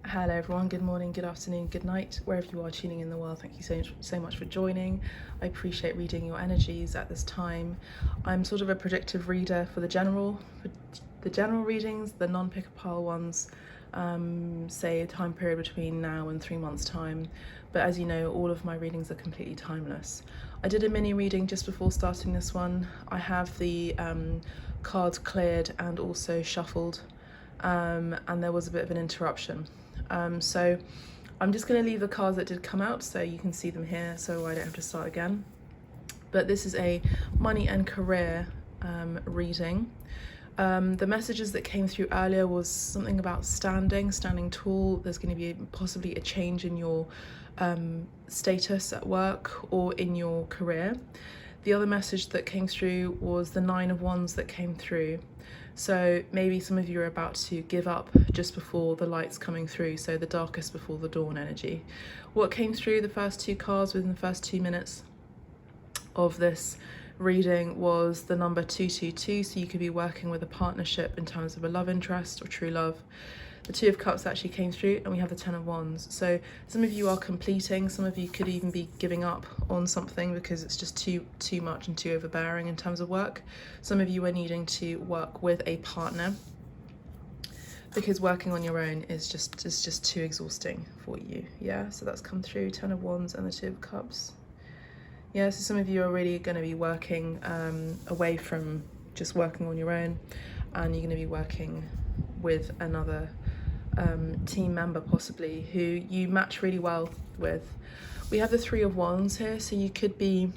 Hello everyone, good morning, good afternoon, good night, wherever you are tuning in the world. Thank you so much for joining. I appreciate reading your energies at this time. I'm sort of a predictive reader for the general readings, the non-pick-a-pile ones, say a time period between now and 3 months time. But as you know, all of my readings are completely timeless. I did a mini reading just before starting this one. I have the cards cleared and also shuffled, and there was a bit of an interruption. So I'm just going to leave the cards that did come out so you can see them here so I don't have to start again. But this is a money and career reading. The messages that came through earlier was something about standing tall. There's going to be possibly a change in your status at work or in your career. The other message that came through was the 9 of Wands that came through. So maybe some of you are about to give up just before the light's coming through, so the darkest before the dawn energy. What came through the first 2 cards within the first 2 minutes of this reading was the number 222, so you could be working with a partnership in terms of a love interest or true love. The 2 of Cups actually came through, and we have the 10 of Wands. So some of you are completing, some of you could even be giving up on something because it's just too much and too overbearing in terms of work. Some of you are needing to work with a partner because working on your own is just too exhausting for you. Yeah, so that's come through, 10 of Wands and the 2 of Cups. Yeah, so some of you are really going to be working away from just working on your own, and you're going to be working with another team member possibly who you match really well with. We have the 3 of Wands here, so you could be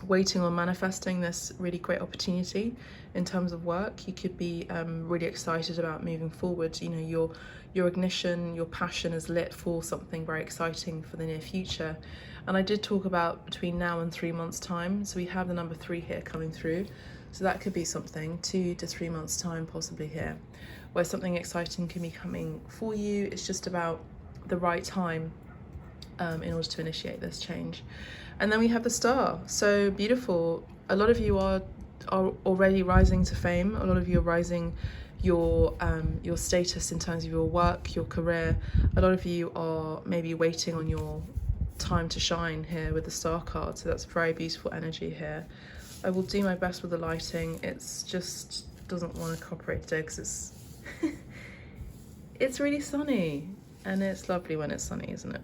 waiting on manifesting this really great opportunity in terms of work. You could be really excited about moving forward. You know, your ignition, your passion is lit for something very exciting for the near future. And I did talk about between now and 3 months time, so we have the number 3 here coming through. So that could be something, 2 to 3 months time possibly here, where something exciting can be coming for you. It's just about the right time in order to initiate this change. And then we have the Star, so beautiful. A lot of you are already rising to fame. A lot of you are rising your status in terms of your work, your career. A lot of you are maybe waiting on your time to shine here with the Star card, so that's very beautiful energy here. I will do my best with the lighting. It's just doesn't want to cooperate today because it's it's really sunny, and it's lovely when it's sunny, isn't it?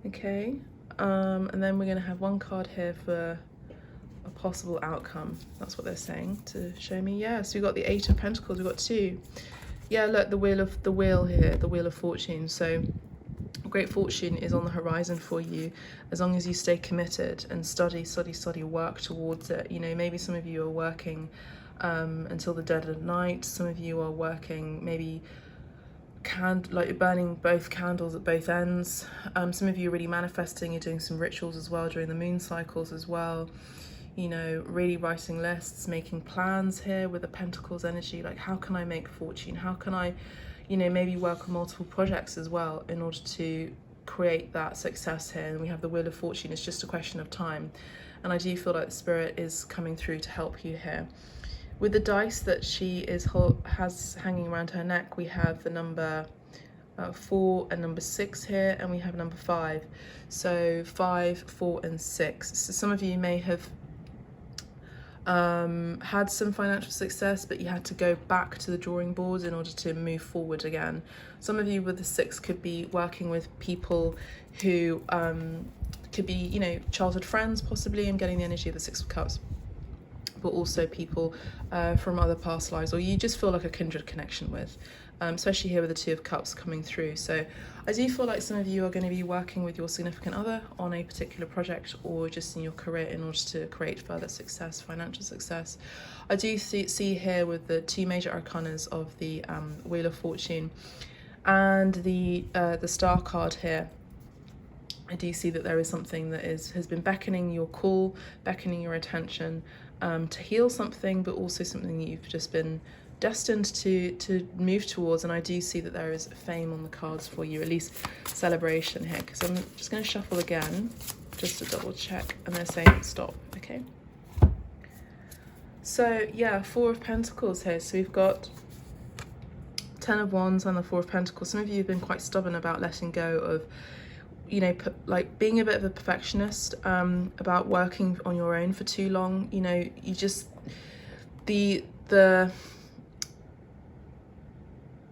Okay, and then we're going to have 1 card here for a possible outcome. That's what they're saying to show me. Yeah, so we've got the 8 of Pentacles, we've got 2. Yeah, look, the wheel here, the Wheel of Fortune. So great fortune is on the horizon for you as long as you stay committed and study, work towards it. You know, maybe some of you are working until the dead of night. Some of you are working maybe like burning both candles at both ends. Some of you are really manifesting. You're doing some rituals as well during the moon cycles as well. You know, really writing lists, making plans here with the Pentacles energy. Like, how can I make fortune? How can I, you know, maybe work on multiple projects as well in order to create that success here. And we have the Wheel of Fortune. It's just a question of time. And I do feel like the Spirit is coming through to help you here. With the dice that she has hanging around her neck, we have the number 4 and number 6 here, and we have number 5. So 5, 4 and 6. So some of you may have had some financial success, but you had to go back to the drawing board in order to move forward again. Some of you with the 6 could be working with people who could be, you know, childhood friends possibly. I'm getting the energy of the 6 of Cups, but also people from other past lives, or you just feel like a kindred connection with, especially here with the 2 of Cups coming through. So I do feel like some of you are going to be working with your significant other on a particular project or just in your career in order to create further success, financial success. I do see here with the 2 major arcanas of the Wheel of Fortune and the Star card here, I do see that there is something that has been beckoning your call, beckoning your attention to heal something, but also something that you've just been destined to move towards. And I do see that there is fame on the cards for you, at least celebration here, because I'm just going to shuffle again just to double check, and they're saying stop. Okay, so yeah, 4 of Pentacles here, so we've got Ten of Wands and the Four of Pentacles, some of you have been quite stubborn about letting go of, you know, like being a bit of a perfectionist, about working on your own for too long. You know, you just, the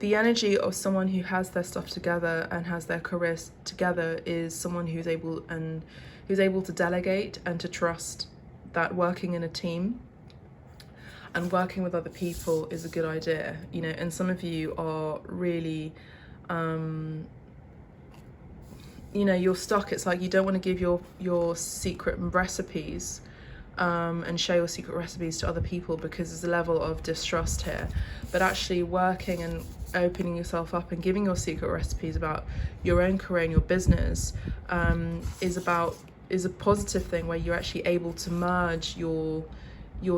energy of someone who has their stuff together and has their career together is someone who's able to delegate and to trust that working in a team and working with other people is a good idea, you know. And some of you are really, you know, you're stuck. It's like you don't want to give your secret recipes and share your secret recipes to other people because there's a level of distrust here. But actually working and opening yourself up and giving your secret recipes about your own career and your business is a positive thing, where you're actually able to merge your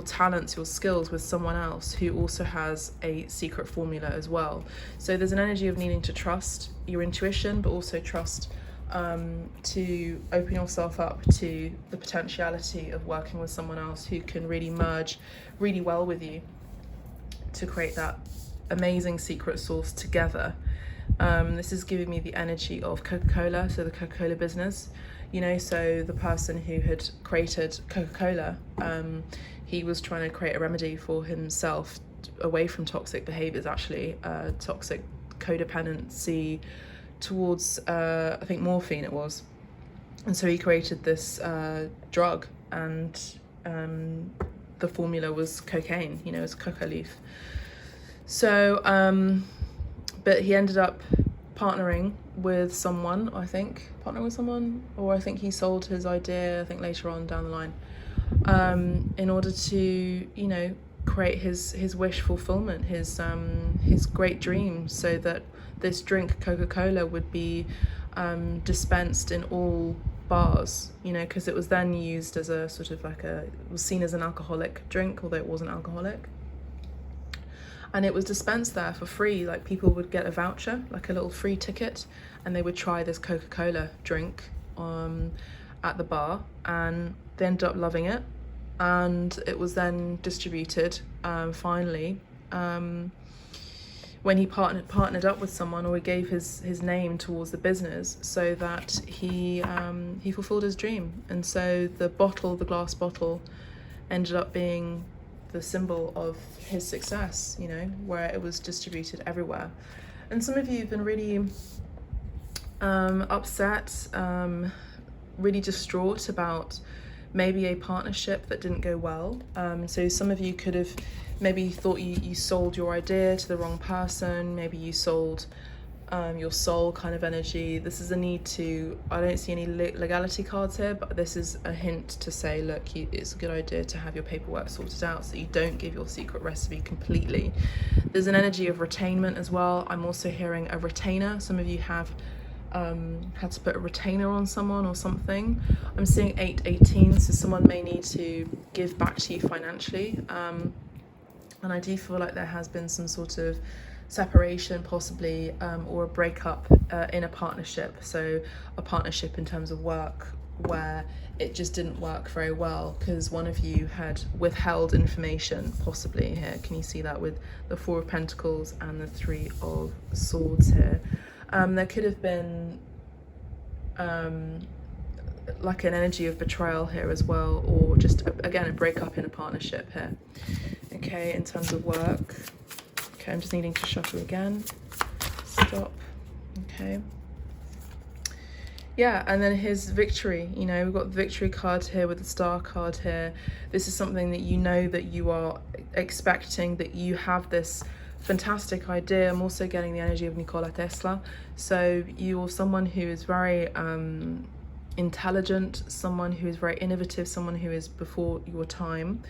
talents, your skills with someone else who also has a secret formula as well. So there's an energy of needing to trust your intuition, but also trust to open yourself up to the potentiality of working with someone else who can really merge really well with you to create that amazing secret sauce together. This is giving me the energy of Coca-Cola, so the Coca-Cola business, you know. So the person who had created Coca-Cola, he was trying to create a remedy for himself away from toxic behaviors, actually, toxic codependency towards I think morphine it was. And so he created this drug, and the formula was cocaine, you know, it's coca leaf. So but he ended up partnering with someone, or I think he sold his idea, I think later on down the line, in order to, you know, create his wish fulfillment, his great dream, so that this drink Coca-Cola would be dispensed in all bars, you know, because it was then used as a sort of like it was seen as an alcoholic drink, although it wasn't alcoholic. And it was dispensed there for free. Like, people would get a voucher, like a little free ticket, and they would try this Coca-Cola drink at the bar, and they ended up loving it. And it was then distributed finally when he partnered up with someone, or he gave his name towards the business, so that he fulfilled his dream. And so the glass bottle, ended up being the symbol of his success, you know, where it was distributed everywhere. And some of you have been really upset, really distraught about maybe a partnership that didn't go well. So some of you could have maybe thought you sold your idea to the wrong person, maybe you sold your soul kind of energy. This is a need to, I don't see any legality cards here, but this is a hint to say, look, it's a good idea to have your paperwork sorted out so you don't give your secret recipe completely. There's an energy of retainment as well. I'm also hearing a retainer. Some of you have had to put a retainer on someone or something. I'm seeing 818, so someone may need to give back to you financially. And I do feel like there has been some sort of separation possibly, or a breakup in a partnership. So a partnership in terms of work where it just didn't work very well because one of you had withheld information, possibly here. Can you see that with the Four of Pentacles and the Three of Swords here? There could have been like an energy of betrayal here as well, or just again a breakup in a partnership here. Okay, in terms of work. Okay, I'm just needing to shuffle again. Stop. Okay. Yeah, and then his victory, you know, we've got the victory card here with the star card here. This is something that you know that you are expecting, that you have this fantastic idea. I'm also getting the energy of Nikola Tesla. So you're someone who is very intelligent, someone who is very innovative, someone who is before your time.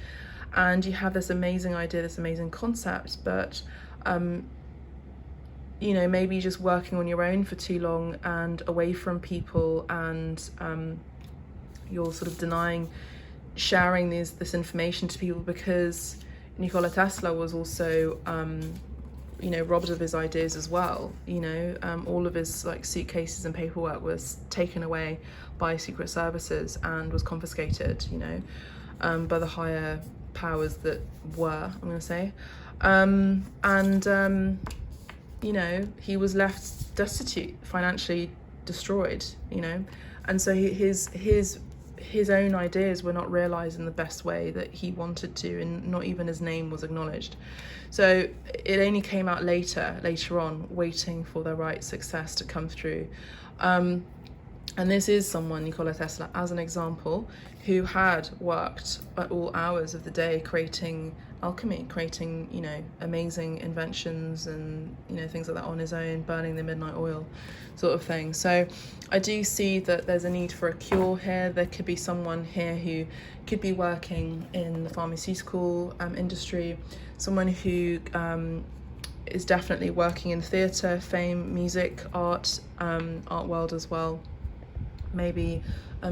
And you have this amazing idea, this amazing concept, but you know, maybe just working on your own for too long and away from people, and you're sort of denying sharing this information to people because Nikola Tesla was also you know, robbed of his ideas as well. You know, all of his like suitcases and paperwork was taken away by secret services and was confiscated, you know, by the higher powers that were, I'm gonna say. you know, he was left destitute, financially destroyed, you know, and so his own ideas were not realized in the best way that he wanted to, and not even his name was acknowledged. So it only came out later on, waiting for the right success to come through. And this is someone, Nikola Tesla, as an example, who had worked at all hours of the day creating alchemy, creating, you know, amazing inventions and, you know, things like that on his own, burning the midnight oil sort of thing. So I do see that there's a need for a cure here. There could be someone here who could be working in the pharmaceutical industry, someone who is definitely working in theatre, fame, music, art world as well. Maybe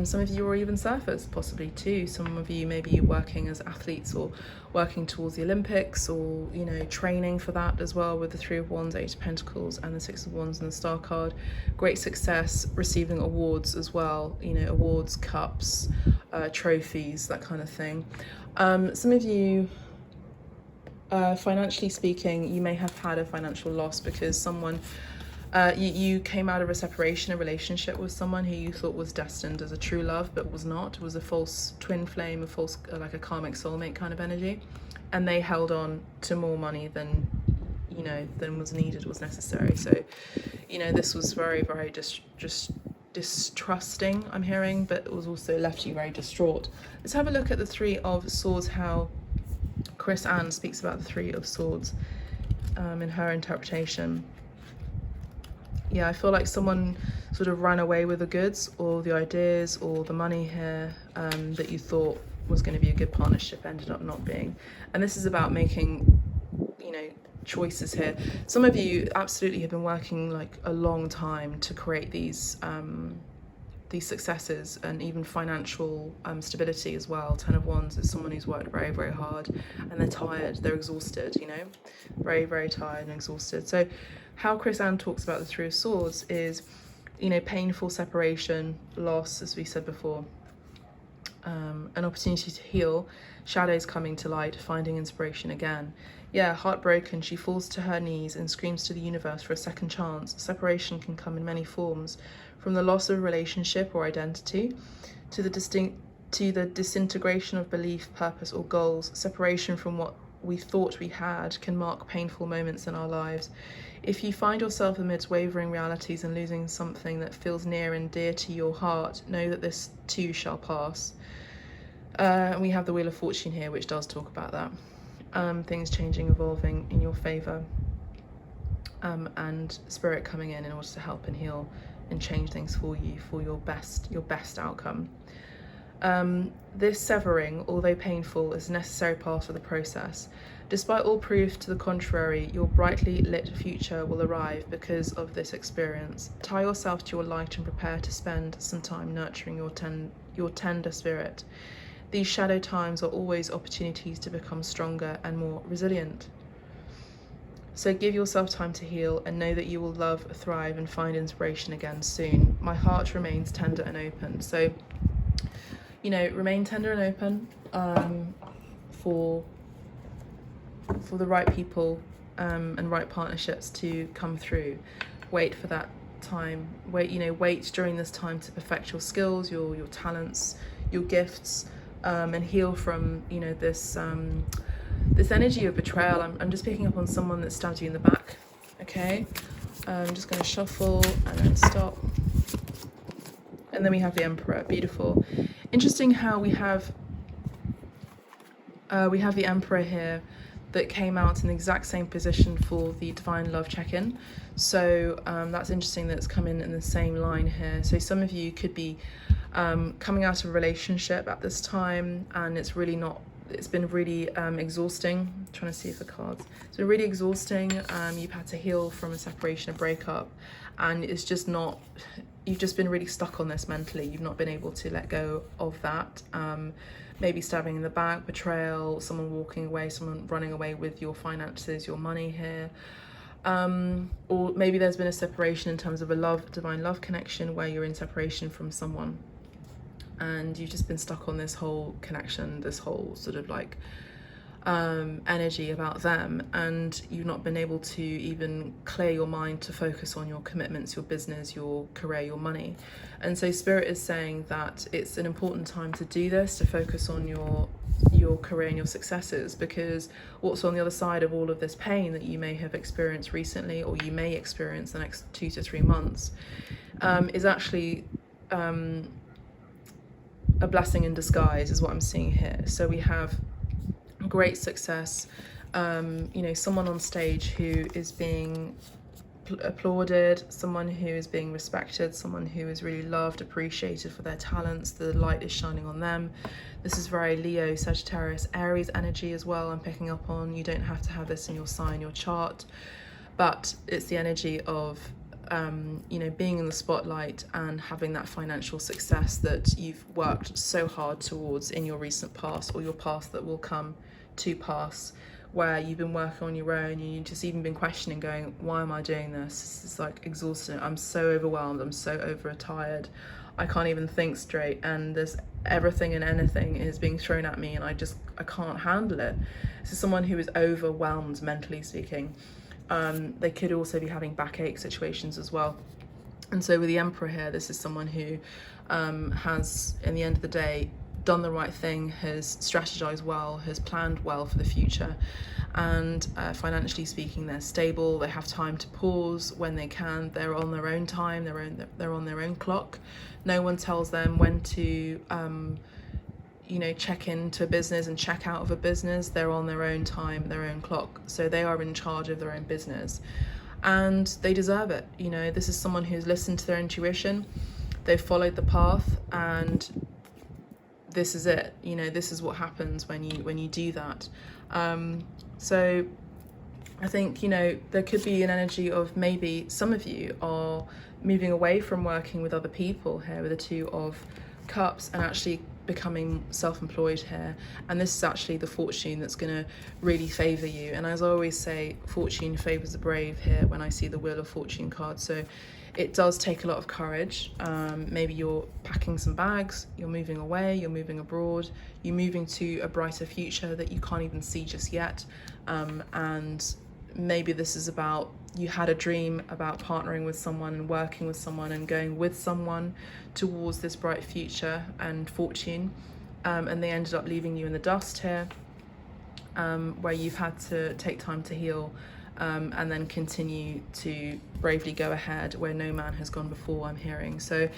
some of you are even surfers, possibly too. Some of you maybe working as athletes or working towards the Olympics, or, you know, training for that as well, with the Three of Wands, Eight of Pentacles and the Six of Wands and the Star card. Great success, receiving awards as well, you know, awards, cups, trophies, that kind of thing. Some of you, financially speaking, you may have had a financial loss because someone, you came out of a separation, a relationship with someone who you thought was destined as a true love, but was not. It was a false twin flame, a false, like a karmic soulmate kind of energy. And they held on to more money than, you know, than was needed, was necessary. So, you know, this was very, very just distrusting, I'm hearing, but it was also left you very distraught. Let's have a look at the Three of Swords, how Chris Ann speaks about the Three of Swords in her interpretation. Yeah, I feel like someone sort of ran away with the goods or the ideas or the money here that you thought was going to be a good partnership, ended up not being. And this is about making, you know, choices here. Some of you absolutely have been working like a long time to create these successes and even financial stability as well. Ten of Wands is someone who's worked very, very hard, and they're tired, they're exhausted, you know, very, very tired and exhausted. So how Chris Ann talks about the Three of Swords is, you know, painful separation, loss, as we said before, an opportunity to heal, shadows coming to light, finding inspiration again. Yeah, heartbroken, she falls to her knees and screams to the universe for a second chance. Separation can come in many forms, from the loss of relationship or identity to the disintegration of belief, purpose or goals. Separation from what we thought we had can mark painful moments in our lives. If you find yourself amidst wavering realities and losing something that feels near and dear to your heart, know that this too shall pass. And we have the Wheel of Fortune here, which does talk about that. Things changing, evolving in your favour, and spirit coming in order to help and heal and change things for you, for your best outcome. This severing, although painful, is a necessary part of the process. Despite all proof to the contrary, your brightly lit future will arrive because of this experience. Tie yourself to your light and prepare to spend some time nurturing your tender spirit. These shadow times are always opportunities to become stronger and more resilient. So give yourself time to heal and know that you will love, thrive and find inspiration again soon. My heart remains tender and open. So, you know, remain tender and open for the right people and right partnerships to come through. Wait for that time. Wait during this time to perfect your skills, your talents, your gifts, and heal from, you know, this energy of betrayal. I'm just picking up on someone that stabbed you in the back. Okay, I'm just going to shuffle and then stop. And then we have the Emperor. Beautiful. Interesting how we have the Emperor here that came out in the exact same position for the Divine Love check-in. So that's interesting that it's come in the same line here. So some of you could be coming out of a relationship at this time, and it's been really exhausting. I'm trying to see if the cards. It's been really exhausting. You've had to heal from a separation, a breakup, and it's just not, you've just been really stuck on this mentally. You've not been able to let go of that. Maybe stabbing in the back, betrayal, someone walking away, someone running away with your finances, your money here. Or maybe there's been a separation in terms of a divine love connection where you're in separation from someone and you've just been stuck on this whole connection, this whole sort of like energy about them, and you've not been able to even clear your mind to focus on your commitments, your business, your career, your money. And so Spirit is saying that it's an important time to do this, to focus on your career and your successes, because what's on the other side of all of this pain that you may have experienced recently, or you may experience the next 2 to 3 months, is actually a blessing in disguise, is what I'm seeing here. So we have great success, you know, someone on stage who is being applauded, someone who is being respected, someone who is really loved, appreciated for their talents, the light is shining on them. This is very Leo, Sagittarius, Aries energy as well, I'm picking up on. You don't have to have this in your sign, your chart, but it's the energy of you know, being in the spotlight and having that financial success that you've worked so hard towards in your recent past, or your past that will come to pass, where you've been working on your own and you've just even been questioning, going, why am I doing this? This is like exhausting. I'm so overwhelmed. I'm so overtired. I can't even think straight, and there's everything and anything is being thrown at me, and I can't handle it. This is someone who is overwhelmed, mentally speaking. They could also be having backache situations as well. And so with the Emperor here, this is someone who has, in the end of the day, done the right thing, has strategized well, has planned well for the future, and financially speaking, they're stable. They have time to pause when they can. They're on their own time. They're on their own clock. No one tells them when to you know, check into a business and check out of a business. They're on their own time, their own clock, so they are in charge of their own business, and they deserve it. You know, this is someone who's listened to their intuition, they've followed the path, and this is it. You know, this is what happens when you do that. So I think, you know, there could be an energy of maybe some of you are moving away from working with other people here with the Two of Cups, and actually becoming self-employed here, and this is actually the fortune that's going to really favor you. And as I always say, fortune favors the brave here when I see the Wheel of Fortune card. So it does take a lot of courage. Maybe you're packing some bags, you're moving away, you're moving abroad, you're moving to a brighter future that you can't even see just yet, and maybe this is about, you had a dream about partnering with someone and working with someone and going with someone towards this bright future and fortune, and they ended up leaving you in the dust here, where you've had to take time to heal, and then continue to bravely go ahead where no man has gone before, I'm hearing. So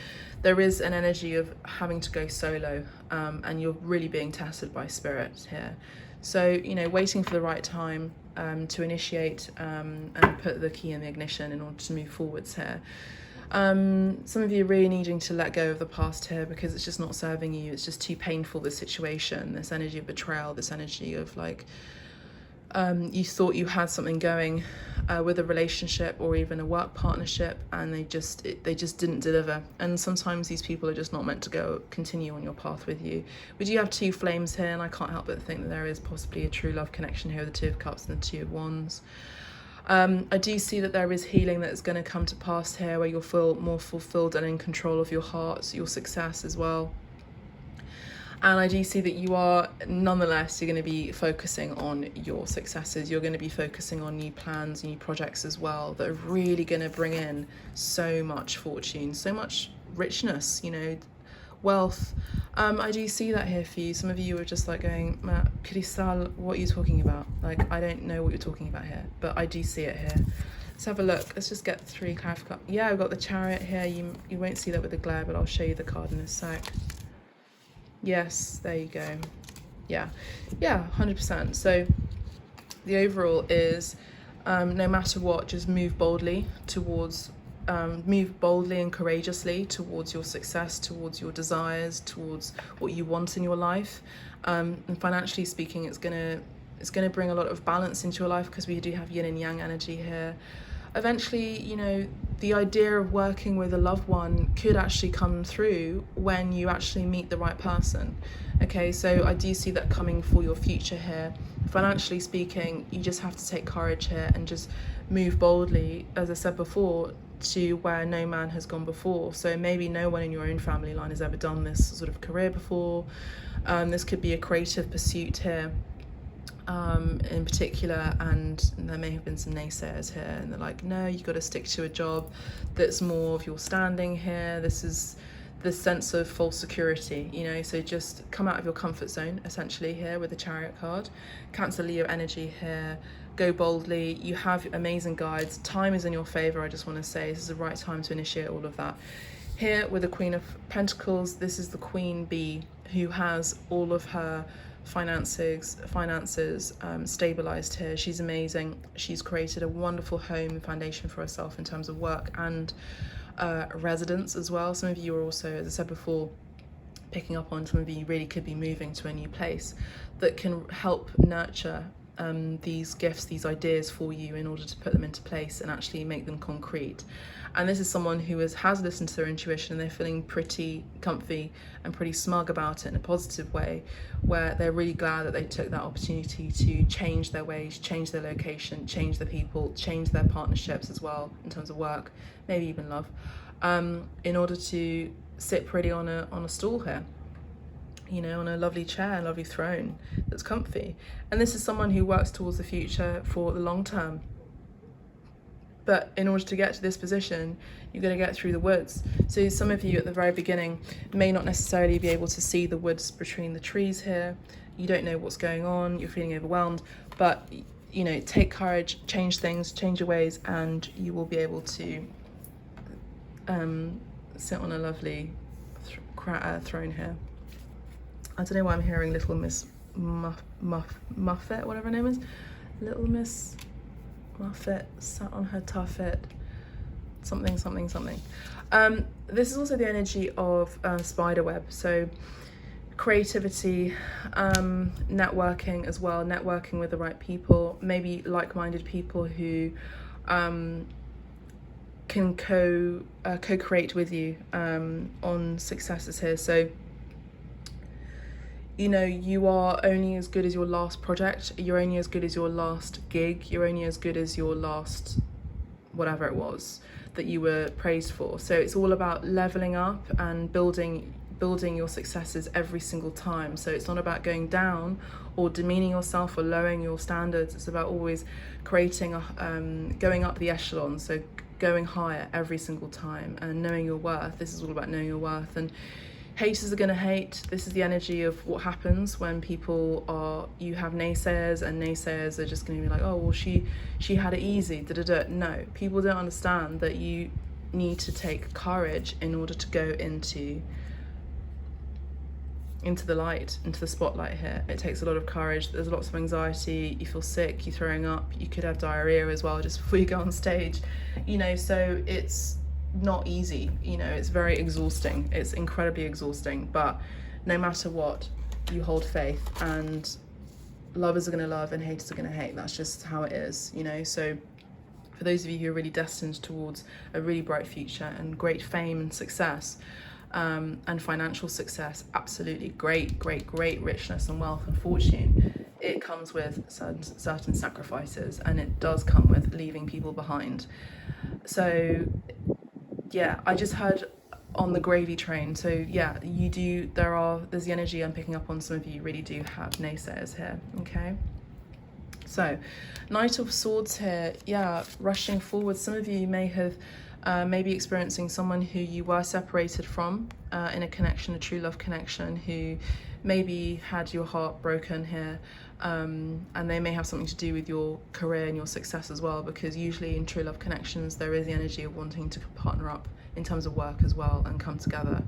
there is an energy of having to go solo, and you're really being tested by Spirit here. So, you know, waiting for the right time to initiate and put the key in the ignition in order to move forwards here. Some of you are really needing to let go of the past here because it's just not serving you. It's just too painful, this situation, this energy of betrayal, this energy of like, you thought you had something going with a relationship or even a work partnership, and they just didn't deliver. And sometimes these people are just not meant to continue on your path with you. We do have two flames here, and I can't help but think that there is possibly a true love connection here with the Two of Cups and the Two of Wands. I do see that there is healing that is going to come to pass here, where you'll feel more fulfilled and in control of your heart, your success as well. And I do see that you are, nonetheless, you're going to be focusing on your successes. You're going to be focusing on new plans, new projects as well, that are really going to bring in so much fortune, so much richness, you know, wealth. I do see that here for you. Some of you are just like going, Matt, Cristal, what are you talking about? Like, I don't know what you're talking about here, but I do see it here. Let's have a look. Let's just get 3 clarifications. Yeah, I've got the Chariot here. You won't see that with the glare, but I'll show you the card in a sec. Yes, there you go. Yeah, 100%. So the overall is, no matter what, just move boldly and courageously towards your success, towards your desires, towards what you want in your life. And financially speaking, it's gonna bring a lot of balance into your life, because we do have yin and yang energy here. Eventually, you know, the idea of working with a loved one could actually come through when you actually meet the right person. Okay, so I do see that coming for your future here. Financially speaking, you just have to take courage here and just move boldly, as I said before, to where no man has gone before. So maybe no one in your own family line has ever done this sort of career before. This could be a creative pursuit here. in particular, and there may have been some naysayers here, and they're like, no, you got to stick to a job that's more of your standing here. This is the sense of false security, you know, so just come out of your comfort zone essentially here with the Chariot card. Cancer, Leo energy here. Go boldly. You have amazing guides. Time is in your favor. I just want to say this is the right time to initiate all of that. Here with the Queen of Pentacles, this is the Queen Bee who has all of her finances stabilized here. She's amazing. She's created a wonderful home and foundation for herself in terms of work and residence as well. Some of you are also, as I said before, picking up on, some of you really could be moving to a new place that can help nurture these gifts, these ideas for you in order to put them into place and actually make them concrete. And this is someone who has listened to their intuition, and they're feeling pretty comfy and pretty smug about it in a positive way, where they're really glad that they took that opportunity to change their ways, change their location, change their people, change their partnerships as well in terms of work, maybe even love, in order to sit pretty on a stool here, you know, on a lovely chair, a lovely throne that's comfy. And this is someone who works towards the future for the long term. But in order to get to this position, you're going to get through the woods. So some of you at the very beginning may not necessarily be able to see the woods between the trees here. You don't know what's going on. You're feeling overwhelmed. But, you know, take courage, change things, change your ways, and you will be able to sit on a lovely throne here. I don't know why I'm hearing Little Miss Muffet, whatever her name is. Little Miss Muffet sat on her tuffet, something. This is also the energy of spiderweb, so creativity, networking as well, networking with the right people, maybe like-minded people who can co-create with you on successes here. So, you know, you are only as good as your last project. You're only as good as your last gig. You're only as good as your last whatever it was that you were praised for. So it's all about leveling up and building your successes every single time. So it's not about going down or demeaning yourself or lowering your standards. It's about always creating going up the echelon, so going higher every single time and knowing your worth. This is all about knowing your worth. And haters are going to hate. This is the energy of what happens when you have naysayers, and naysayers are just going to be like, oh, well, she had it easy, No, people don't understand that you need to take courage in order to go into the light, into the spotlight here. It takes a lot of courage. There's lots of anxiety. You feel sick, you're throwing up, you could have diarrhea as well just before you go on stage, you know, so it's not easy, you know, it's very exhausting. It's incredibly exhausting, but no matter what, you hold faith, and lovers are going to love and haters are going to hate. That's just how it is, you know. So for those of you who are really destined towards a really bright future and great fame and success, and financial success, absolutely great richness and wealth and fortune, it comes with certain sacrifices, and it does come with leaving people behind. So yeah, I just heard on the gravy train. So yeah, there's the energy I'm picking up on. Some of you really do have naysayers here, okay? So Knight of Swords here, yeah, rushing forward. Some of you may have maybe experiencing someone who you were separated from in a connection, a true love connection, who maybe had your heart broken here, and they may have something to do with your career and your success as well, because usually in true love connections there is the energy of wanting to partner up in terms of work as well and come together.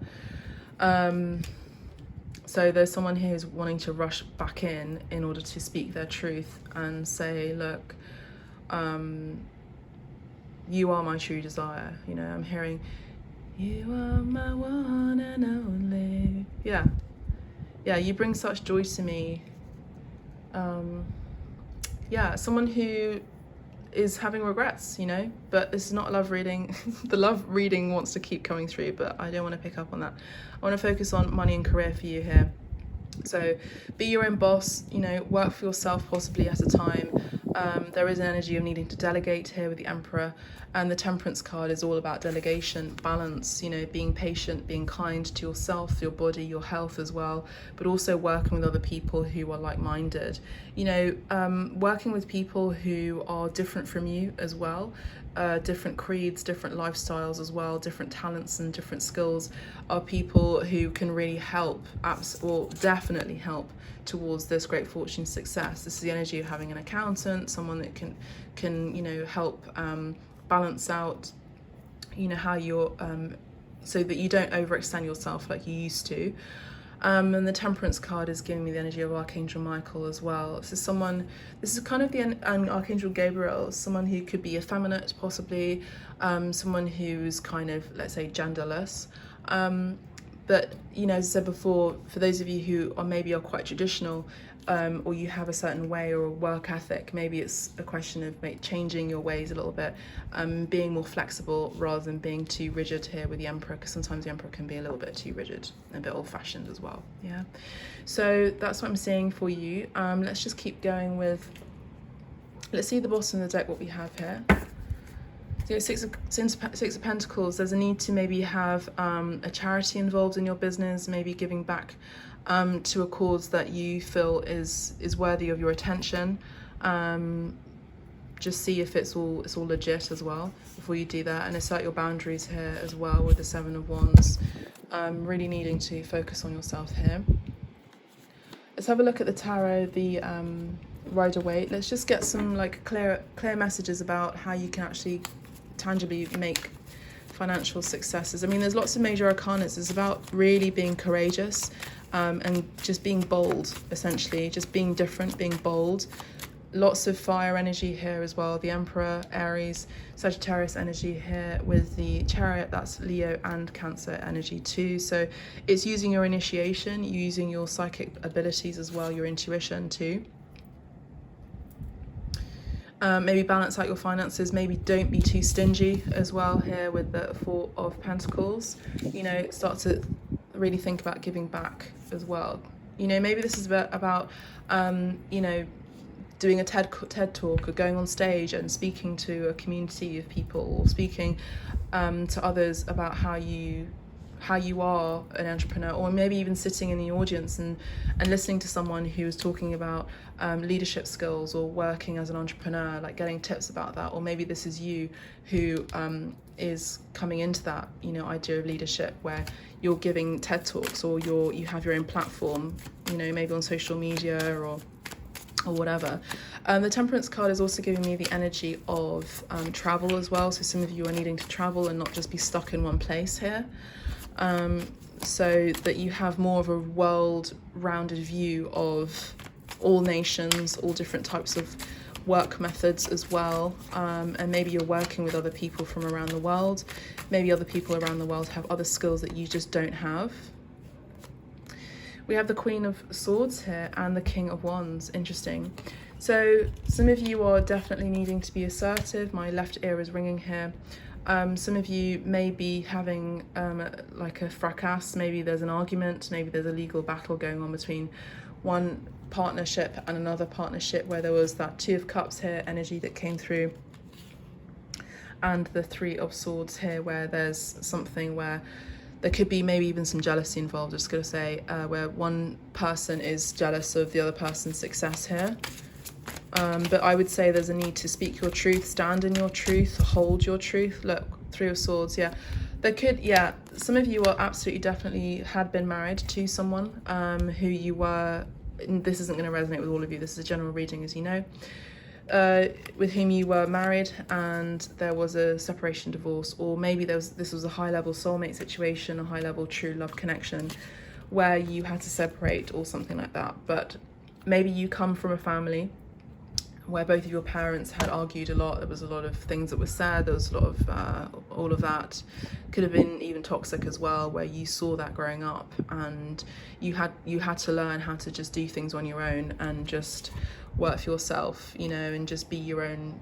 So there's someone here who's wanting to rush back in order to speak their truth and say, look, you are my true desire. You know, I'm hearing, you are my one and only. Yeah, you bring such joy to me. Yeah, someone who is having regrets, you know, but this is not a love reading. The love reading wants to keep coming through, but I don't want to pick up on that. I want to focus on money and career for you here. So be your own boss, you know, work for yourself possibly at a time. There is an energy of needing to delegate here with the Emperor, and the Temperance card is all about delegation, balance, you know, being patient, being kind to yourself, your body, your health as well, but also working with other people who are like-minded. You know, working with people who are different from you as well, different creeds, different lifestyles as well, different talents and different skills, are people who can really help, or definitely help towards this great fortune success. This is the energy of having an accountant, someone that can you know, help balance out, you know, how you're so that you don't overextend yourself like you used to. And the Temperance card is giving me the energy of Archangel Michael as well. This is kind of the Archangel Gabriel, someone who could be effeminate possibly, someone who's kind of, let's say, genderless. But, you know, as I said before, for those of you who are quite traditional, or you have a certain way or a work ethic, maybe it's a question of changing your ways a little bit, being more flexible rather than being too rigid here with the Emperor, because sometimes the Emperor can be a little bit too rigid, a bit old-fashioned as well. Yeah, so that's what I'm seeing for you. Let's just keep going with, let's see the bottom of the deck, what we have here. So Six of Pentacles, there's a need to maybe have a charity involved in your business, maybe giving back to a cause that you feel is worthy of your attention. Just see if it's all legit as well before you do that, and assert your boundaries here as well with the Seven of Wands. Really needing to focus on yourself here. Let's have a look at the tarot, the Rider-Waite. Let's just get some like clear messages about how you can actually tangibly make financial successes. I mean, there's lots of major arcanas. It's about really being courageous, and just being bold, essentially, just being different, being bold. Lots of fire energy here as well. The Emperor, Aries, Sagittarius energy here with the Chariot. That's Leo and Cancer energy too. So it's using your initiation, using your psychic abilities as well, your intuition too. Maybe balance out your finances. Maybe don't be too stingy as well here with the Four of Pentacles. You know, start to really think about giving back as well. You know, maybe this is about you know, doing a TED talk, or going on stage and speaking to a community of people, or speaking to others about how you are an entrepreneur, or maybe even sitting in the audience and listening to someone who is talking about leadership skills or working as an entrepreneur, like getting tips about that. Or maybe this is you who is coming into that, you know, idea of leadership where you're giving TED Talks, or you have your own platform, you know, maybe on social media or whatever. The Temperance card is also giving me the energy of travel as well. So some of you are needing to travel and not just be stuck in one place here. So that you have more of a world-rounded view of all nations, all different types of work methods as well. And maybe you're working with other people from around the world. Maybe other people around the world have other skills that you just don't have. We have the Queen of Swords here and the King of Wands. Interesting. So some of you are definitely needing to be assertive. My left ear is ringing here. Some of you may be having like a fracas. Maybe there's an argument, maybe there's a legal battle going on between one partnership and another partnership, where there was that Two of Cups here energy that came through, and the Three of Swords here, where there's something where there could be maybe even some jealousy involved. I'm just going to say where one person is jealous of the other person's success here. But I would say there's a need to speak your truth, stand in your truth, hold your truth. Look, Three of Swords, yeah. There could, yeah, some of you are absolutely definitely had been married to someone who you were, this isn't going to resonate with all of you, this is a general reading as you know, with whom you were married and there was a separation, divorce, or maybe this was a high-level soulmate situation, a high-level true love connection where you had to separate or something like that. But maybe you come from a family where both of your parents had argued a lot. There was a lot of things that were said. There was a lot of all of that. Could have been even toxic as well, where you saw that growing up, and you had to learn how to just do things on your own and just work for yourself, you know, and just be your own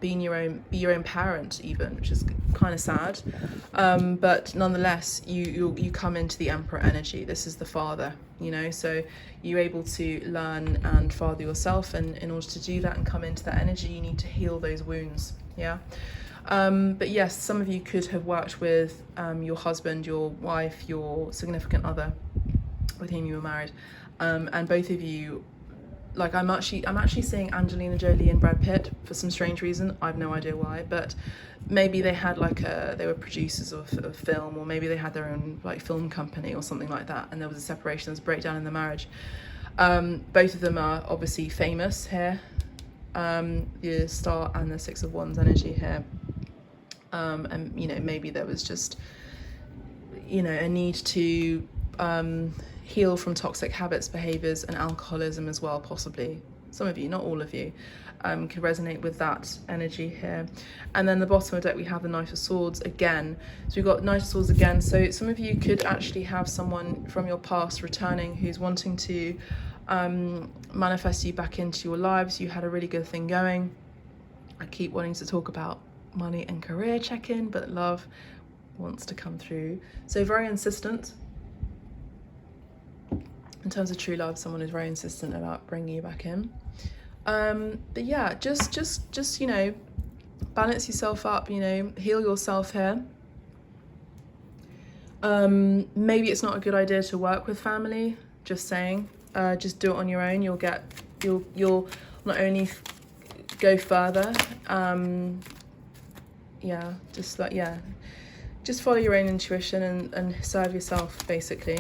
be your own parent even, which is kind of sad. But nonetheless, you come into the Emperor energy. This is the father, you know, so you're able to learn and father yourself, and in order to do that and come into that energy, you need to heal those wounds. Yeah. But yes, some of you could have worked with your husband, your wife, your significant other with whom you were married, and both of you, like I'm actually seeing Angelina Jolie and Brad Pitt for some strange reason. I have no idea why, but maybe they had they were producers of film, or maybe they had their own like film company or something like that, and there was a separation, there was a breakdown in the marriage. Both of them are obviously famous here. The Star and the Six of Wands energy here. And you know, maybe there was just, you know, a need to heal from toxic habits, behaviors, and alcoholism as well, possibly. Some of you, not all of you, could resonate with that energy here. And then the bottom of the deck, we have the Knight of Swords again. So we've got Knight of Swords again. So some of you could actually have someone from your past returning who's wanting to manifest you back into your lives. You had a really good thing going. I keep wanting to talk about money and career check-in, but love wants to come through. So very insistent. In terms of true love, someone is very insistent about bringing you back in. But yeah, just you know, balance yourself up, you know, heal yourself here. Maybe it's not a good idea to work with family, just saying. Just do it on your own. You'll not only go further, yeah, just follow your own intuition and serve yourself, basically.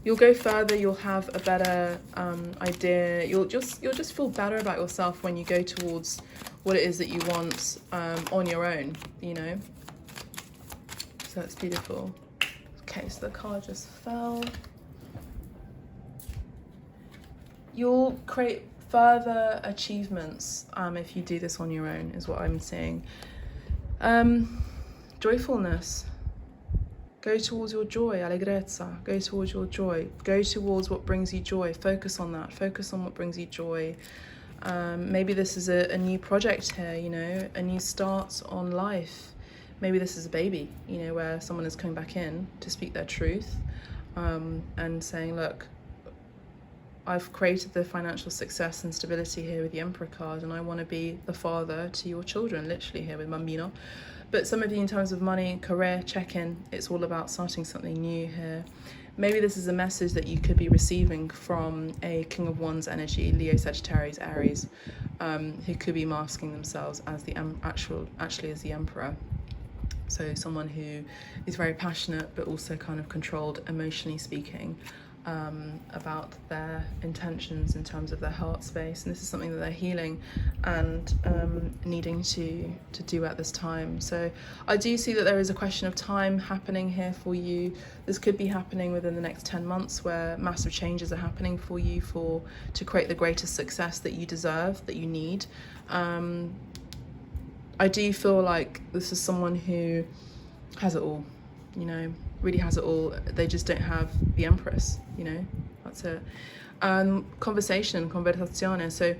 You'll go further, you'll have a better idea, you'll just feel better about yourself when you go towards what it is that you want on your own, you know. So that's beautiful. Okay, so the card just fell. You'll create further achievements if you do this on your own, is what I'm seeing. Joyfulness. Go towards your joy, allegrezza. Go towards your joy. Go towards what brings you joy. Focus on that. Focus on what brings you joy. Maybe this is a new project here, you know, a new start on life. Maybe this is a baby, you know, where someone is coming back in to speak their truth and saying, look, I've created the financial success and stability here with the Emperor card, and I want to be the father to your children, literally here with Bambino. But some of you, in terms of money, career, check-in, it's all about starting something new here. Maybe this is a message that you could be receiving from a King of Wands energy, Leo, Sagittarius, Aries, who could be masking themselves as the actually as the Emperor. So someone who is very passionate, but also kind of controlled, emotionally speaking, about their intentions in terms of their heart space, and this is something that they're healing and needing to do at this time. So I do see that there is a question of time happening here for you. This could be happening within the next 10 months, where massive changes are happening for you to create the greatest success that you deserve, that you need. I do feel like this is someone who has it all, you know, really has it all. They just don't have the Empress, you know, that's it. Conversazione. So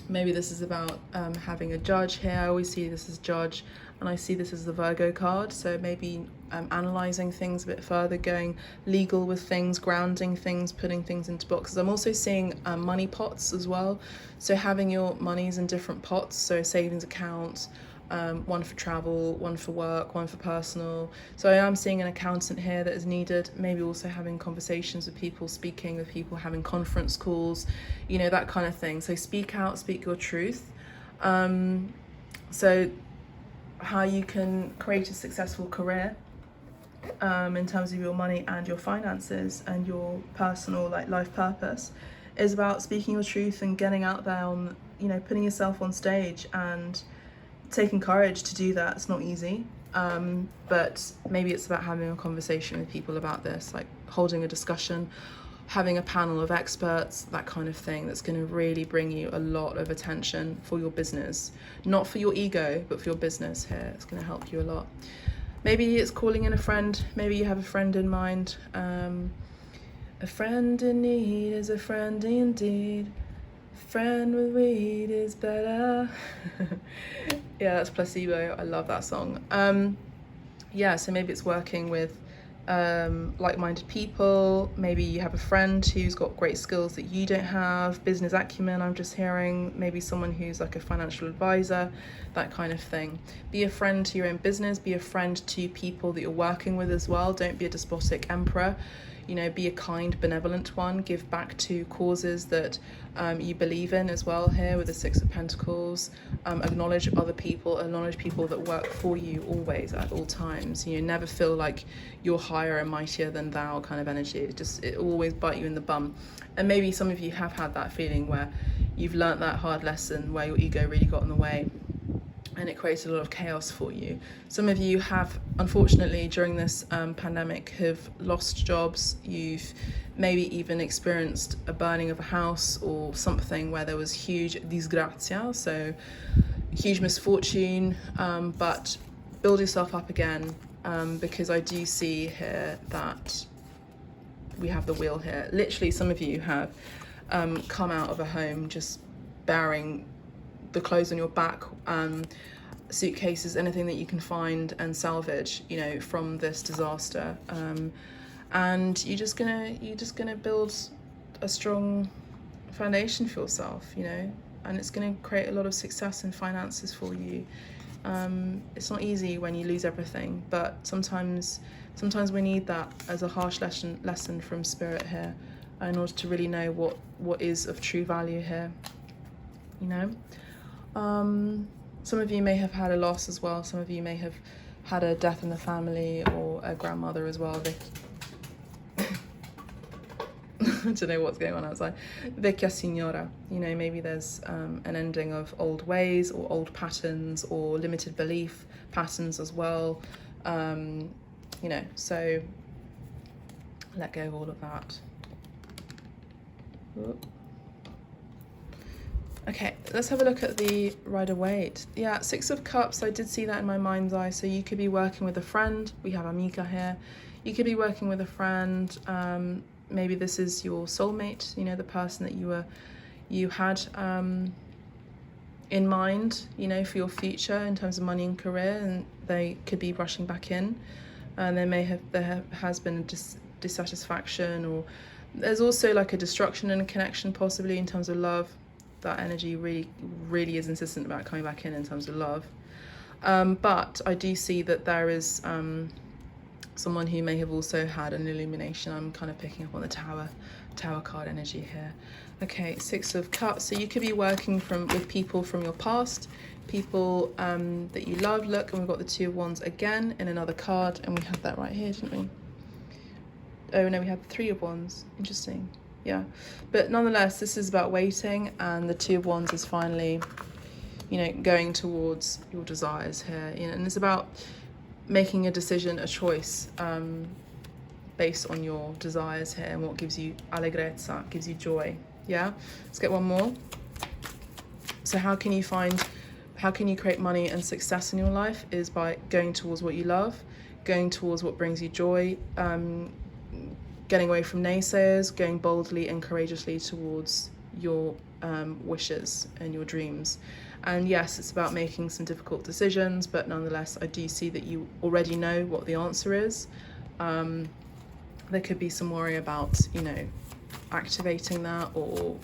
maybe this is about having a judge here. I always see this as judge, and I see this as the Virgo card. So maybe analysing things a bit further, going legal with things, grounding things, putting things into boxes. I'm also seeing money pots as well. So having your monies in different pots, so savings accounts, one for travel, one for work, one for personal. So I am seeing an accountant here that is needed, maybe also having conversations with people, speaking with people, having conference calls, you know, that kind of thing. So speak out, speak your truth. So how you can create a successful career in terms of your money and your finances and your personal life purpose is about speaking your truth and getting out there on, you know, putting yourself on stage and taking courage to do that. It's not easy, but maybe it's about having a conversation with people about this, like holding a discussion, having a panel of experts, that kind of thing, that's going to really bring you a lot of attention for your business, not for your ego, but for your business here. It's going to help you a lot. Maybe it's calling in a friend. Maybe you have a friend in mind. A friend in need is a friend indeed. Friend with weed is better. Yeah, that's Placebo. I love that song. Yeah, so maybe it's working with like-minded people. Maybe you have a friend who's got great skills that you don't have, business acumen, I'm just hearing, maybe someone who's like a financial advisor, that kind of thing. Be a friend to your own business, be a friend to people that you're working with as well. Don't be a despotic emperor. You know, be a kind, benevolent one. Give back to causes that you believe in as well here with the Six of Pentacles. Acknowledge other people, acknowledge people that work for you always at all times. You know, never feel like you're higher and mightier than thou kind of energy. It always bite you in the bum. And maybe some of you have had that feeling where you've learnt that hard lesson where your ego really got in the way and it created a lot of chaos for you. Some of you have, unfortunately, during this pandemic, have lost jobs. You've maybe even experienced a burning of a house or something where there was huge disgrazia, so huge misfortune, but build yourself up again, because I do see here that we have the wheel here. Literally, some of you have come out of a home just bearing the clothes on your back, suitcases, anything that you can find and salvage, you know, from this disaster, and you're just gonna build a strong foundation for yourself, you know, and it's going to create a lot of success in finances for you. It's not easy when you lose everything, but sometimes we need that as a harsh lesson from spirit here, in order to really know what is of true value here, you know. Some of you may have had a loss as well. Some of you may have had a death in the family or a grandmother as well. I don't know what's going on outside. Vecchia signora, you know, maybe there's an ending of old ways or old patterns or limited belief patterns as well. You know, so let go of all of that. Whoop. Okay, let's have a look at the Rider-Waite. Yeah, Six of Cups, I did see that in my mind's eye. So you could be working with a friend. We have Amica here. You could be working with a friend. Maybe this is your soulmate, you know, the person that you had in mind, you know, for your future in terms of money and career, and they could be rushing back in. And there has been a dissatisfaction, or there's also like a destruction and a connection possibly in terms of love. That energy really is insistent about coming back in terms of love. But I do see that there is someone who may have also had an illumination. I'm kind of picking up on the tower card energy here. Okay, Six of Cups. So you could be working with people from your past, people that you love. Look, and we've got the Two of Wands again in another card, and we had that right here, didn't we? Oh no, we had the Three of Wands. Interesting. Yeah, but nonetheless, this is about waiting, and the Two of Wands is finally, you know, going towards your desires here, you know, and it's about making a decision, a choice, based on your desires here and what gives you allegrezza, gives you joy. Yeah, let's get one more. So how can you create money and success in your life? Is by going towards what you love, going towards what brings you joy, getting away from naysayers, going boldly and courageously towards your wishes and your dreams. And yes, it's about making some difficult decisions, but nonetheless, I do see that you already know what the answer is. There could be some worry about, you know, activating that, or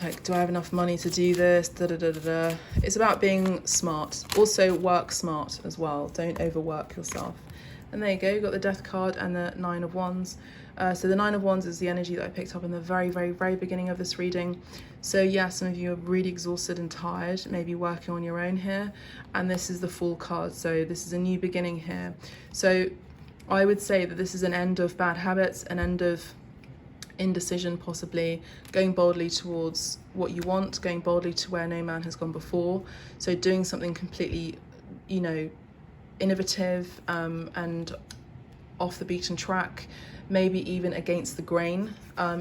like, do I have enough money to do this? It's about being smart. Also work smart as well. Don't overwork yourself. And there you go, you've got the Death card and the Nine of Wands. So the Nine of Wands is the energy that I picked up in the very, very, very beginning of this reading. So yeah, some of you are really exhausted and tired, maybe working on your own here. And this is the Fool card, so this is a new beginning here. So I would say that this is an end of bad habits, an end of indecision possibly, going boldly towards what you want, going boldly to where no man has gone before. So doing something completely, you know, innovative and off the beaten track, maybe even against the grain,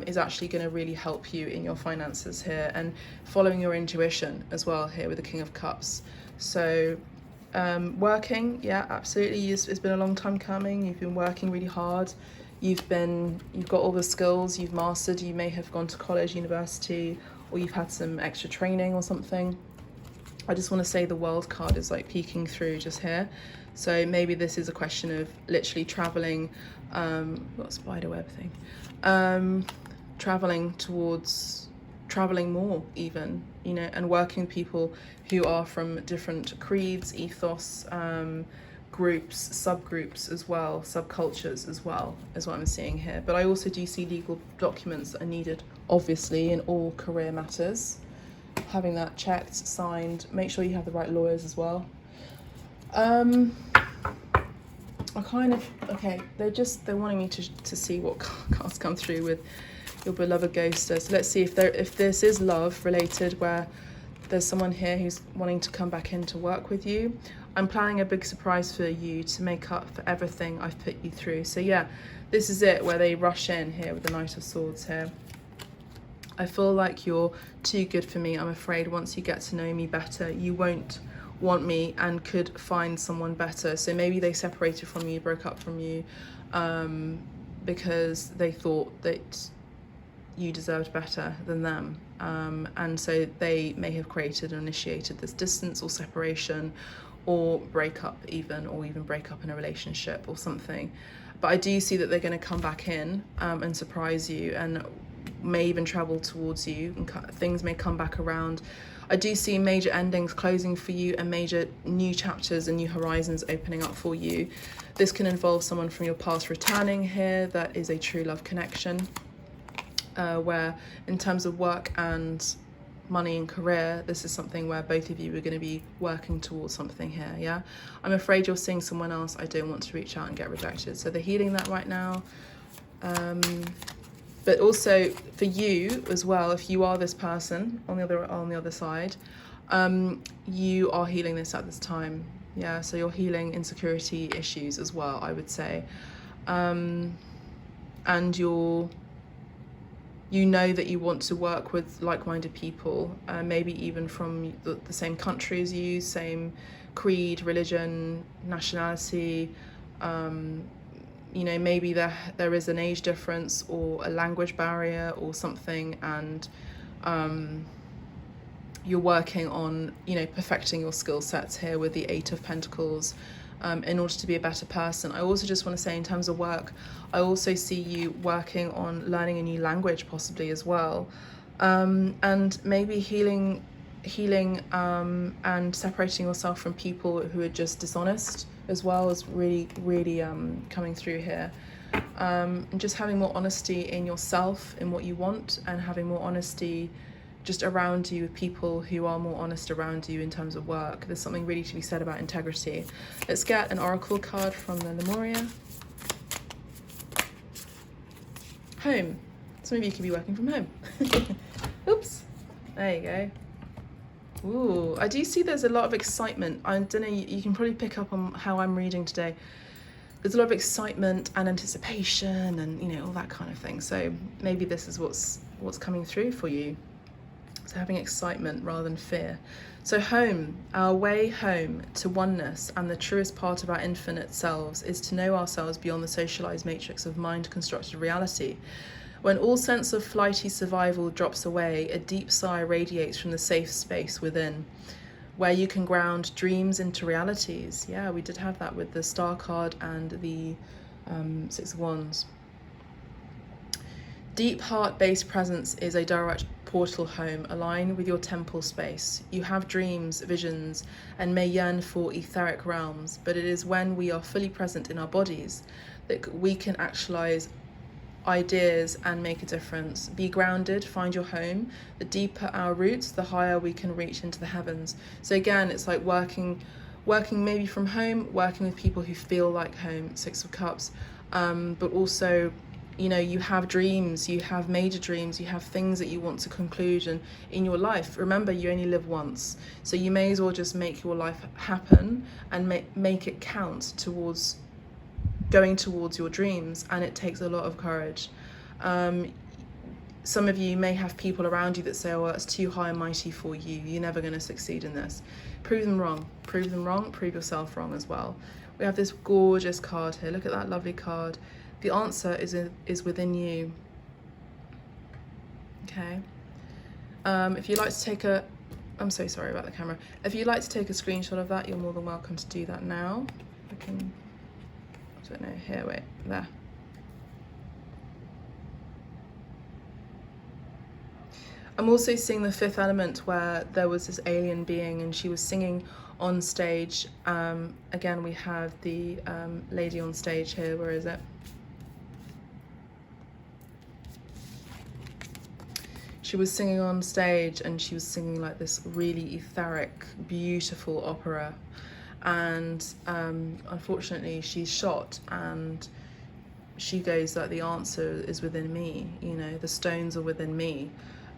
is actually going to really help you in your finances here, and following your intuition as well here with the King of Cups. So working, yeah, absolutely, it's been a long time coming. You've been working really hard. You've got all the skills you've mastered. You may have gone to college, university, or you've had some extra training or something. I just want to say the World card is like peeking through just here. So maybe this is a question of literally traveling, got a spider web thing, traveling more even, you know, and working with people who are from different creeds, ethos, groups, subgroups as well, subcultures as well, is what I'm seeing here. But I also do see legal documents that are needed, obviously, in all career matters. Having that checked, signed, make sure you have the right lawyers as well. I kind of, okay, they're wanting me to see what cards come through with your beloved ghoster. So let's see if this is love related, where there's someone here who's wanting to come back in to work with you. I'm planning a big surprise for you to make up for everything I've put you through. So yeah, this is it, where they rush in here with the Knight of Swords here. I feel like you're too good for me. I'm afraid once you get to know me better, you won't want me and could find someone better. So maybe they separated from you, broke up from you, because they thought that you deserved better than them. And so they may have created and initiated this distance or separation, or breakup even, or even break up in a relationship or something. But I do see that they're going to come back in and surprise you, and may even travel towards you, and things may come back around. I do see major endings closing for you, and major new chapters and new horizons opening up for you. This can involve someone from your past returning here. That is a true love connection, where in terms of work and money and career, this is something where both of you are going to be working towards something here. Yeah, I'm afraid you're seeing someone else. I don't want to reach out and get rejected, so they're healing that right now. But also for you as well, if you are this person on the other side, you are healing this at this time. Yeah, so you're healing insecurity issues as well, I would say. And you know that you want to work with like-minded people, maybe even from the same country as you, same creed, religion, nationality. You know, maybe there is an age difference or a language barrier or something, and you're working on, you know, perfecting your skill sets here with the Eight of Pentacles, in order to be a better person. I also just want to say, in terms of work, I also see you working on learning a new language possibly as well, and maybe healing and separating yourself from people who are just dishonest as well, is really coming through here. And just having more honesty in yourself, in what you want, and having more honesty just around you with people who are more honest around you in terms of work. There's something really to be said about integrity. Let's get an oracle card from the Lemuria. Home. Some of you could be working from home. Oops. There you go. Ooh, I do see there's a lot of excitement. I don't know, you can probably pick up on how I'm reading today. There's a lot of excitement and anticipation and, you know, all that kind of thing. So maybe this is what's coming through for you. So having excitement rather than fear. So home, our way home to oneness and the truest part of our infinite selves is to know ourselves beyond the socialized matrix of mind-constructed reality. When all sense of flighty survival drops away, a deep sigh radiates from the safe space within, where you can ground dreams into realities. Yeah, we did have that with the Star card and the Six of Wands. Deep heart-based presence is a direct portal home, aligned with your temple space. You have dreams, visions, and may yearn for etheric realms, but it is when we are fully present in our bodies that we can actualize ideas and make a difference. Be grounded, find your home. The deeper our roots, the higher we can reach into the heavens. So again, it's like working maybe from home, working with people who feel like home, Six of Cups, but also, you know, you have dreams, you have major dreams, you have things that you want to conclude in your life. Remember, you only live once, so you may as well just make your life happen and make it count towards going towards your dreams. And it takes a lot of courage. Some of you may have people around you that say, oh, it's too high and mighty for you, you're never going to succeed in this. Prove them wrong, prove yourself wrong as well. We have this gorgeous card here. Look at that lovely card. The answer is within you. Okay. If you'd like to take a, I'm so sorry about the camera. If you'd like to take a screenshot of that, you're more than welcome to do that now. I don't know, here, wait, there. I'm also seeing the fifth element where there was this alien being and she was singing on stage. Again, we have the lady on stage here, where is it? She was singing on stage and she was singing like this really etheric, beautiful opera. And unfortunately she's shot and she goes like, the answer is within me, you know, the stones are within me.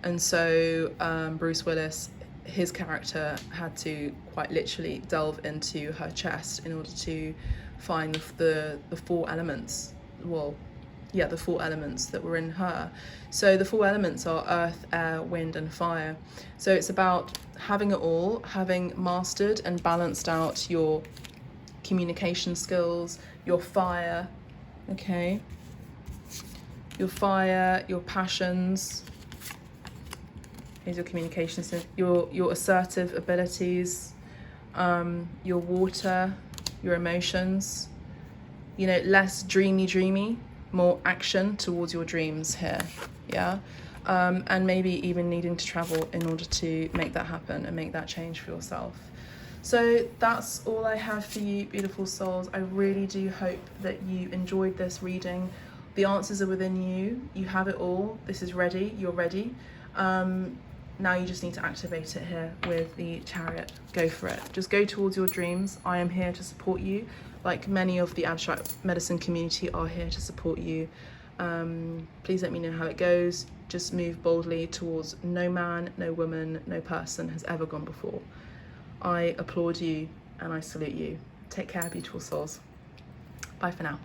And so Bruce Willis, his character, had to quite literally delve into her chest in order to find the four elements. Well, yeah, the four elements that were in her. So the four elements are earth, air, wind, and fire. So it's about having it all, having mastered and balanced out your communication skills, your fire, okay? Your fire, your passions. Here's your communication, your assertive abilities, your water, your emotions. You know, less dreamy, more action towards your dreams here, yeah? And maybe even needing to travel in order to make that happen and make that change for yourself. So that's all I have for you, beautiful souls. I really do hope that you enjoyed this reading. The answers are within you. You have it all. This is ready. You're ready. Now you just need to activate it here with the Chariot. Go for it. Just go towards your dreams. I am here to support you. Like many of the abstract medicine community are here to support you. Please let me know how it goes. Just move boldly towards no man, no woman, no person has ever gone before. I applaud you and I salute you. Take care, beautiful souls. Bye for now.